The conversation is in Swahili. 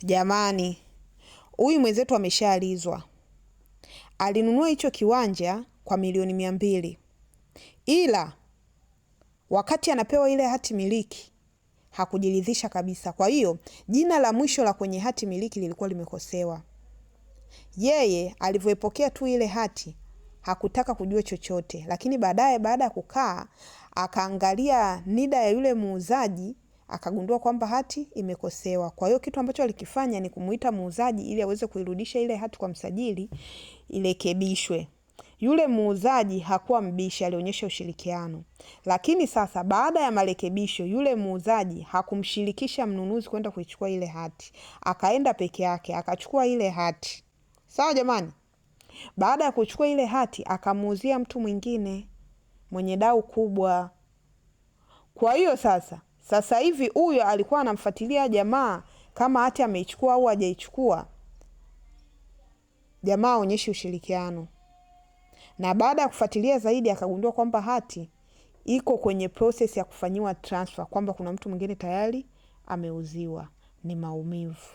Jamani, huyu mwenzetu ameshaalizwa. Alinunua hicho kiwanja kwa milioni 200. Ila wakati anapewa ile hati miliki hakujiridhisha kabisa. Kwa hiyo jina la mwisho la kwenye hati miliki lilikuwa limekosewa. Yeye alivyoipokea tu ile hati hakutaka kujua chochote, lakini baadaye baada ya kukaa akaangalia NIDA ya yule muuzaji akagundua kwamba hati imekosewa. Kwa hiyo kitu ambacho alikifanya ni kumuita muuzaji ili aweze kuirudisha ile hati kwa msajili irekebishwe. Yule muuzaji hakuwa mbishi, alionyesha ushirikiano. Lakini sasa baada ya marekebisho yule muuzaji hakumshirikisha mnunuzi kwenda kuichukua ile hati. Akaenda peke yake akachukua ile hati. Sawa jamani? Baada ya kuchukua ile hati akamuuzia mtu mwingine mwenye dau kubwa. Kwa hiyo sasa hivi huyo alikuwa anamfuatilia jamaa kama hati ameichukua au hajaichukua. Jamaa aonyeshe ushirikiano. Na baada ya kufuatilia zaidi akagundua kwamba hati iko kwenye process ya kufanyiwa transfer, kwamba kuna mtu mwingine tayari ameuziwa. Ni maumivu.